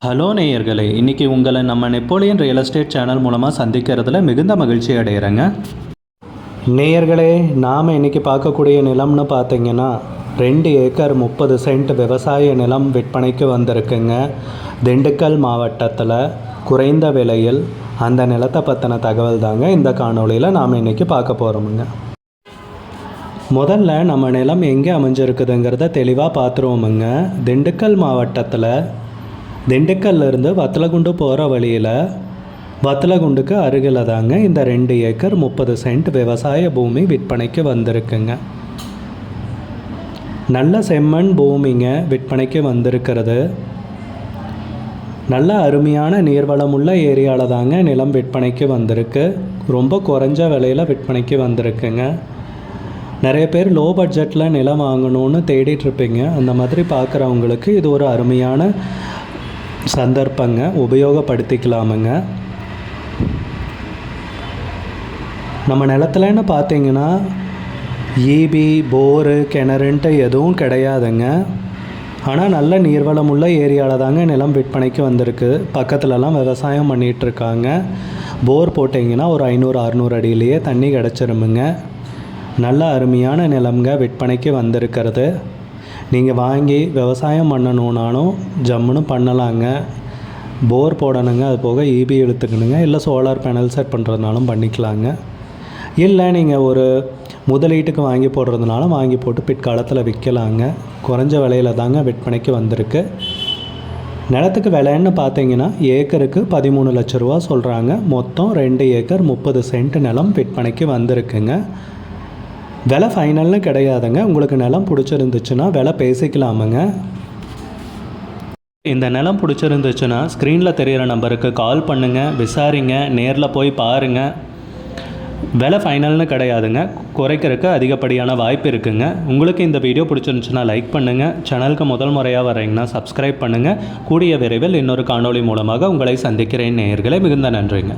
Hello நேயர்களே, இன்றைக்கி உங்களை நம்ம நெப்போலியன் ரியல் எஸ்டேட் சேனல் மூலமாக சந்திக்கிறதுல மிகுந்த மகிழ்ச்சி அடைகிறேங்க. நேயர்களே, நாம் இன்றைக்கி பார்க்கக்கூடிய நிலம்னு பார்த்தீங்கன்னா 2 ஏக்கர் 30 சென்ட் விவசாய நிலம் விற்பனைக்கு வந்திருக்குங்க. திண்டுக்கல் மாவட்டத்தில் குறைந்த விலையில் அந்த நிலத்தை பற்றின தகவல் தாங்க இந்த காணொளியில் நாம் இன்றைக்கி பார்க்க போகிறோமுங்க. முதல்ல நம்ம நிலம் எங்கே அமைஞ்சிருக்குதுங்கிறத தெளிவாக பார்த்துருவோமுங்க. திண்டுக்கல் மாவட்டத்தில் திண்டுக்கல்லிருந்து வத்தலகுண்டு போகிற வழியில் வத்தலகுண்டுக்கு அருகில் தாங்க இந்த 2 ஏக்கர் 30 சென்ட் விவசாய பூமி விற்பனைக்கு வந்திருக்குங்க. நல்ல செம்மண் பூமிங்க விற்பனைக்கு வந்திருக்கிறது. நல்ல அருமையான நீர்வளமுள்ள ஏரியாவில் தாங்க நிலம் விற்பனைக்கு வந்திருக்கு. ரொம்ப குறைஞ்ச விலையில் விற்பனைக்கு வந்திருக்குங்க. நிறைய பேர் லோ பட்ஜெட்டில் நிலம் வாங்கணும்னு தேடிட்டுருப்பீங்க. அந்த மாதிரி பார்க்குறவங்களுக்கு இது ஒரு அருமையான சந்தர்ப்பங்க, உபயோகப்படுத்திக்கலாமுங்க. நம்ம நிலத்துலன்னு பார்த்தீங்கன்னா ஈபி போரு கிணறுன்ட்டு எதுவும் கிடையாதுங்க. ஆனால் நல்ல நீர்வளமுள்ள ஏரியாவில் தாங்க நிலம் விற்பனைக்கு வந்திருக்கு. பக்கத்துலலாம் விவசாயம் பண்ணிகிட்ருக்காங்க. போர் போட்டிங்கன்னா ஒரு 500-600 அடியிலேயே தண்ணி கிடச்சிருமுங்க. நல்ல அருமையான நிலம்ங்க விற்பனைக்கு வந்திருக்கிறது. நீங்கள் வாங்கி விவசாயம் பண்ணணுன்னாலும் ஜம்முன்னு பண்ணலாங்க. போர் போடணுங்க, அது போக ஈபி இழுத்துக்கணுங்க, இல்லை சோலார் பேனல் செட் பண்ணுறதுனாலும் பண்ணிக்கலாங்க. இல்லை நீங்கள் ஒரு முதலீட்டுக்கு வாங்கி போடுறதுனாலும் வாங்கி போட்டு பிற்காலத்தில் விற்கலாங்க. குறைஞ்ச விலையில் தாங்க விற்பனைக்கு வந்திருக்கு. நிலத்துக்கு விலைன்னு பார்த்தீங்கன்னா ஏக்கருக்கு 13 லட்ச ரூபா சொல்கிறாங்க. மொத்தம் 2 ஏக்கர் 30 சென்ட் நிலம் விற்பனைக்கு வந்திருக்குங்க. விலை ஃபைனல்னு கிடையாதுங்க. உங்களுக்கு நிலம் பிடிச்சிருந்துச்சுன்னா விலை பேசிக்கலாமுங்க. இந்த நிலம் பிடிச்சிருந்துச்சுன்னா ஸ்க்ரீனில் தெரிகிற நம்பருக்கு கால் பண்ணுங்கள், விசாரிங்க, நேரில் போய் பாருங்கள். விலை ஃபைனல்னு கிடையாதுங்க. குறைக்கிறதுக்கு அதிகப்படியான வாய்ப்பு இருக்குங்க. உங்களுக்கு இந்த வீடியோ பிடிச்சிருந்துச்சுன்னா லைக் பண்ணுங்கள். சேனலுக்கு முதல் முறையாக வரீங்கன்னா சப்ஸ்கிரைப் பண்ணுங்கள். கூடிய விரைவில் இன்னொரு காணொளி மூலமாக உங்களை சந்திக்கிறேன் நேயர்களே. மிகுந்த நன்றிங்க.